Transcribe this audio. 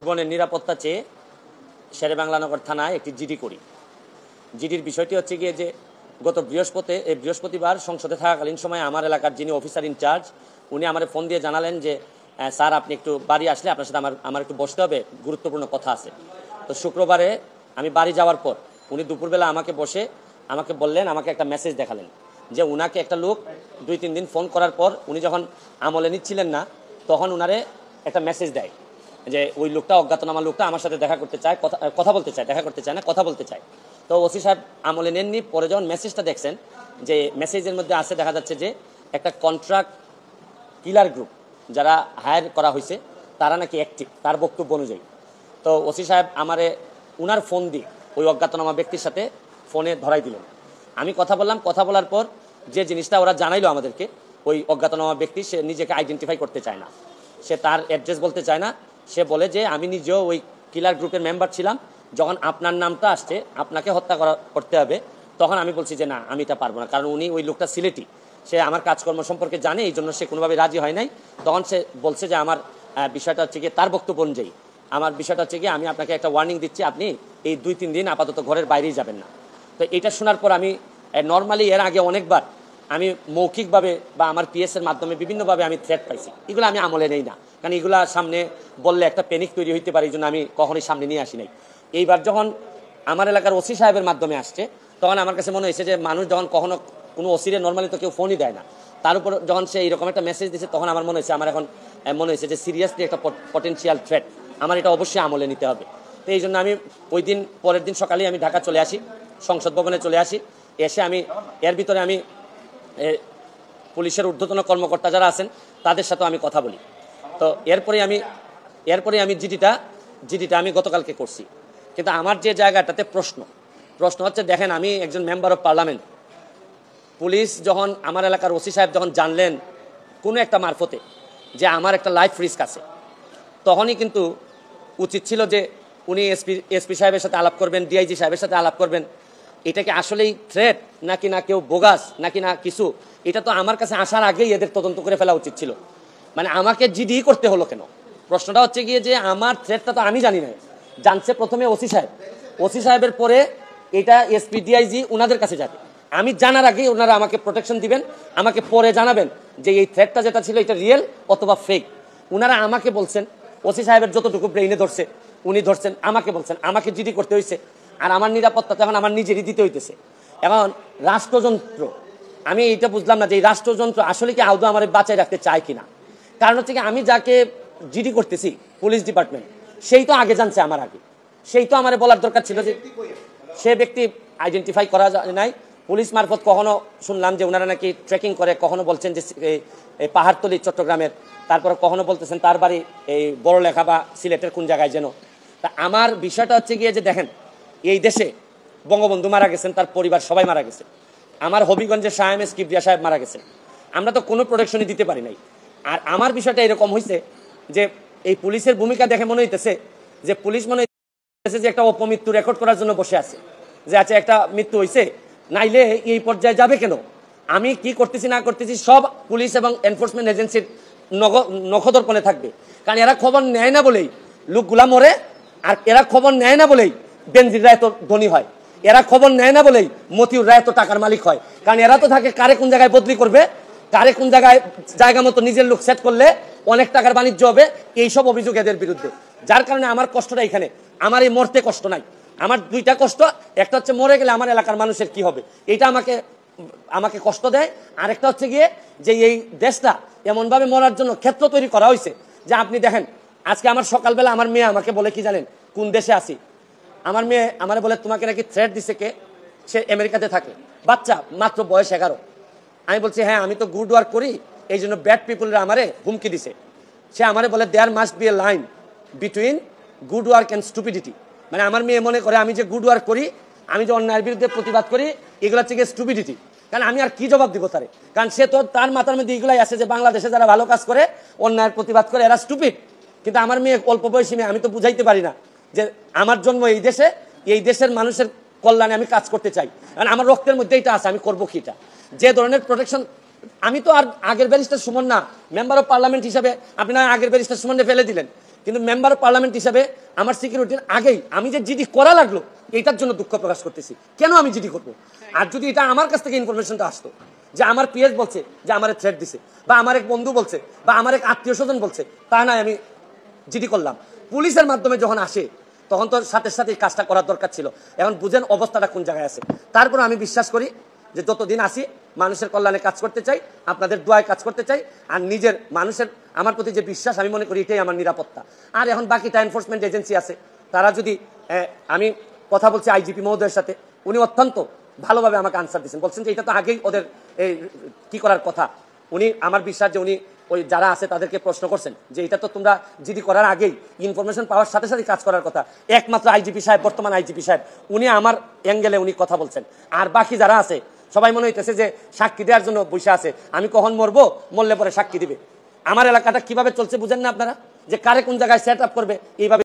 জীবনের নিরাপত্তা চেয়ে শেরেবাংলানগর থানায় একটি জিডি করি। জিডির বিষয়টি হচ্ছে গিয়ে যে গত বৃহস্পতিবার সংসদে থাকাকালীন সময় আমার এলাকার যিনি অফিসার ইনচার্জ উনি আমার ফোন দিয়ে জানালেন যে স্যার আপনি একটু বাড়ি আসলে আপনার সাথে আমার একটু বসতে হবে, গুরুত্বপূর্ণ কথা আছে। তো শুক্রবারে আমি বাড়ি যাওয়ার পর উনি দুপুরবেলা আমাকে বললেন, আমাকে একটা মেসেজ দেখালেন যে উনাকে একটা লোক 2-3 দিন ফোন করার পর উনি যখন আমলে নিচ্ছিলেন না তখন উনারে একটা মেসেজ দেয় যে ওই লোকটা, অজ্ঞাতনামা লোকটা আমার সাথে দেখা করতে চায়, কথা বলতে চায়, দেখা করতে চায় না, কথা বলতে চায়। তো ওসি সাহেব আমলে নেননি। পরে যখন মেসেজটা দেখছেন যে মেসেজের মধ্যে আছে দেখা যাচ্ছে যে একটা কন্ট্রাক্ট কিলার গ্রুপ যারা হায়ার করা হয়েছে তারা নাকি অ্যাক্টিভ, তার বক্তব্য অনুযায়ী। তো ওসি সাহেব আমারে উনার ফোন দিয়ে ওই অজ্ঞাতনামা ব্যক্তির সাথে ফোনে ধরাই দিলেন। আমি কথা বললাম, কথা বলার পর যে জিনিসটা ওরা জানাইলো আমাদেরকে, ওই অজ্ঞাতনামা ব্যক্তি সে নিজেকে আইডেন্টিফাই করতে চায় না, সে তার অ্যাড্রেস বলতে চায় না। সে বলে যে আমি নিজেও ওই কিলার গ্রুপের মেম্বার ছিলাম, যখন আপনার নামটা আসছে আপনাকে হত্যা করতে হবে তখন আমি বলছি যে না আমি এটা পারবো না, কারণ উনি ওই লোকটা সিলেটি, সে আমার কাজকর্ম সম্পর্কে জানে, এই জন্য সে কোনোভাবে রাজি হয় নাই। তখন সে বলছে যে আমার বিষয়টা হচ্ছে গিয়ে তার বক্তব্য অনুযায়ী আমার বিষয়টা হচ্ছে গিয়ে আমি আপনাকে একটা ওয়ার্নিং দিচ্ছি, আপনি এই 2-3 দিন আপাতত ঘরের বাইরেই যাবেন না। তো এটা শোনার পর আমি নর্মালি এর আগে অনেকবার আমি মৌখিকভাবে বা আমার পিএসের মাধ্যমে বিভিন্নভাবে আমি থ্রেট পাইছি, এগুলো আমি আমলে নেই না, কারণ এগুলা সামনে বললে একটা প্যানিক তৈরি হইতে পারে, এই জন্য আমি কখনোই সামনে নিয়ে আসি নাই। এইবার যখন আমার এলাকার ওসি সাহেবের মাধ্যমে আসছে তখন আমার কাছে মনে হয়েছে যে মানুষ যখন কখনো কোনো ওসিরে নর্মালি তো কেউ ফোনই দেয় না, তার উপর যখন সে এইরকম একটা মেসেজ দিচ্ছে তখন আমার মনে হয়েছে যে সিরিয়াসলি একটা পটেনশিয়াল থ্রেট, আমার এটা অবশ্যই আমলে নিতে হবে। তো এই জন্য আমি ওই দিন পরের দিন সকালেই আমি ঢাকা চলে আসি, সংসদ ভবনে চলে আসি। এসে আমি এর ভিতরে আমি পুলিশের ঊর্ধ্বতন কর্মকর্তা যারা আছেন তাদের সাথেও আমি কথা বলি। তো এরপরে আমি জিডিটা আমি গতকালকে করছি। কিন্তু আমার যে জায়গাটাতে প্রশ্ন হচ্ছে, দেখেন আমি একজন মেম্বার অফ পার্লামেন্ট, পুলিশ যখন আমার এলাকার ওসি সাহেব যখন জানলেন কোনো একটা মারফতে যে আমার একটা লাইফ রিস্ক আছে, তখনই কিন্তু উচিত ছিল যে উনি এসপি সাহেবের সাথে আলাপ করবেন, ডিআইজি সাহেবের সাথে আলাপ করবেন। এটা কি আসলেই থ্রেট নাকি না কেউ বোগাস নাকি না কিছু, এটা তো আমার কাছে আসার আগেই এদের তদন্ত করে ফেলা উচিত ছিল। মানে আমাকে জিডি করতে হলো কেন? প্রশ্নটা হচ্ছে গিয়ে যে আমার থ্রেটটা তো আমি জানি না, জানছে প্রথমে ওসি সাহেবের পরে এটা এসপি ডিআইজি ওনাদের কাছে যাবে। আমি জানার আগেই ওনারা আমাকে প্রোটেকশন দিবেন, আমাকে পরে জানাবেন যে এই থ্রেটটা যেটা ছিল এটা রিয়েল অথবা ফেক। ওনারা আমাকে বলছেন, ওসি সাহেবের যতটুকু ব্রেইনে ধরছে উনি ধরছেন, আমাকে বলছেন, আমাকে জিডি করতে হয়েছে। আর আমার নিরাপত্তা তখন আমার নিজেরই দিতে হইতেছে। এখন রাষ্ট্রযন্ত্র, আমি এইটা বুঝলাম না যে এই রাষ্ট্রযন্ত্র আসলে কি আদৌ আমার বাঁচায় রাখতে চায় কিনা। কারণ হচ্ছে কি আমি যাকে জিডি করতেছি পুলিশ ডিপার্টমেন্ট, সেই তো আগে জানছে আমার আগে, সেই তো আমার বলার দরকার ছিল যে সে ব্যক্তি আইডেন্টিফাই করা যায় নাই। পুলিশ মারফত কখনো শুনলাম যে ওনারা নাকি ট্রেকিং করে, কখনো বলছেন যে এই পাহাড়তলি চট্টগ্রামের, তারপরে কখনো বলতেছেন তার বাড়ি এই বড়লেখা বা সিলেটের কোন জায়গায় যেন। তা আমার বিষয়টা হচ্ছে গিয়ে যে দেখেন এই দেশে বঙ্গবন্ধু মারা গেছেন, তার পরিবার সবাই মারা গেছে, আমার হবিগঞ্জের শাহ এম এস কিবরিয়া সাহেব মারা গেছেন, আমরা তো কোনো প্রোটেকশনই দিতে পারি নাই। আর আমার বিষয়টা এরকম হয়েছে যে এই পুলিশের ভূমিকা দেখে মনে হইতেছে যে পুলিশ মনে হইতেছে যে একটা অপমৃত্যু রেকর্ড করার জন্য বসে আছে, যে আচ্ছা একটা মৃত্যু হয়েছে, নাইলে এই পর্যায়ে যাবে কেন, আমি কি করতেছি না করতেছি সব পুলিশ এবং এনফোর্সমেন্ট এজেন্সির নখদর্পণে থাকবে। কারণ এরা খবর নেয় না বলেই লোকগুলা মরে, আর এরা খবর নেয় না বলেই বেনজির রায় তো ধনী হয়, এরা খবর নেয় না বলেই মতিউর রায় তো টাকার মালিক হয়। কারণ এরা তো থাকে কারে কোন জায়গায় বদলি করবে, কারে কোন জায়গায় জায়গা মতো নিজের লোক সেট করলে অনেক টাকার বাণিজ্য হবে, এইসব অভিযোগ এদের বিরুদ্ধে। যার কারণে আমার কষ্টটা এখানে, আমার এই মরতে কষ্ট নাই, আমার দুইটা কষ্ট, একটা হচ্ছে মরে গেলে আমার এলাকার মানুষের কি হবে, এটা আমাকে কষ্ট দেয়। আরেকটা হচ্ছে গিয়ে যে এই দেশটা এমনভাবে মরার জন্য ক্ষেত্র তৈরি করা হয়েছে যে আপনি দেখেন আজকে আমার সকালবেলা আমার মেয়ে আমাকে বলে কি জানেন, কোন দেশে আছি, আমার মেয়ে আমার বলে তোমাকে নাকি থ্রেট দিছে কে, সে আমেরিকাতে থাকে, বাচ্চা মাত্র বয়স 11। আমি বলছি হ্যাঁ আমি তো গুড ওয়ার্ক করি, এই জন্য ব্যাড পিপুলরা আমারে হুমকি দিছে। সে আমারে বলে there must be a line between good work and stupidity. মানে আমার মেয়ে মনে করে আমি যে গুড ওয়ার্ক করি, আমি যে অন্যায়ের বিরুদ্ধে প্রতিবাদ করি, এগুলো হচ্ছে স্টুপিডিটি। কারণ আমি আর কি জবাব দিব তারে, কারণ সে তো তার মাথার মধ্যে এগুলাই আছে যে বাংলাদেশে যারা ভালো কাজ করে অন্যায়ের প্রতিবাদ করে এরা স্টুপিড। কিন্তু আমার মেয়ে অল্প বয়সী মেয়ে, আমি তো বুঝাইতে পারি না যে আমার জন্ম এই দেশে, এই দেশের মানুষের কল্যাণে আমি কাজ করতে চাই, কারণ আমার রক্তের মধ্যে এটা আছে, আমি করবো কি এটা, যে ধরনের প্রোটেকশন। আমি তো আর আগের ব্যারিস্টার সুমন না, মেম্বার অফ পার্লামেন্ট হিসাবে আপনি না আগের ব্যারিস্টার সুমনে ফেলে দিলেন, কিন্তু মেম্বার অফ পার্লামেন্ট হিসাবে আমার সিকিউরিটির আগেই আমি যে জিডি করা লাগলো এটার জন্য দুঃখ প্রকাশ করতেছি। কেন আমি জিডি করবো? আর যদি এটা আমার কাছ থেকে ইনফরমেশনটা আসতো যে আমার পিএস বলছে যে আমার থ্রেট দিছে, বা আমার এক বন্ধু বলছে, বা আমার এক আত্মীয় স্বজন বলছে, তা নয় আমি জিডি করলাম। পুলিশের মাধ্যমে যখন আসে তখন তো সাথে সাথে কাজটা করার দরকার ছিল। এখন বুঝেন অবস্থাটা কোন জায়গায় আছে। তারপর আমি বিশ্বাস করি যে যতদিন আসি মানুষের কল্যাণে কাজ করতে চাই, আপনাদের দোয়ায় কাজ করতে চাই, আর নিজের মানুষের আমার প্রতি যে বিশ্বাস আমি মনে করি এটাই আমার নিরাপত্তা। আর এখন বাকিটা এনফোর্সমেন্ট এজেন্সি আছে, তারা যদি আমি কথা বলছি আইজিপি মহোদয়ের সাথে, উনি অত্যন্ত ভালোভাবে আমাকে আনসার দিচ্ছেন, বলছেন যে এটা তো আগেই ওদের কি করার কথা। উনি আমার বিশ্বাস যে উনি ওই যারা আছে তাদেরকে প্রশ্ন করছেন যে এটা তো তোমরা জিডি করার আগেই ইনফরমেশন পাওয়ার সাথে সাথে কাজ করার কথা। একমাত্র আইজিপি সাহেব, বর্তমান আইজিপি সাহেব, উনি আমার অ্যাঙ্গেলে উনি কথা বলছেন। আর বাকি যারা আছে সবাই মনে হইতেছে যে সাক্ষী দেওয়ার জন্য বসে আছে, আমি কখন মরবো, মরলে পরে সাক্ষী দিবে। আমার এলাকাটা কিভাবে চলছে বুঝেন না আপনারা, যে কারে কোন জায়গায় সেট আপ করবে এইভাবে।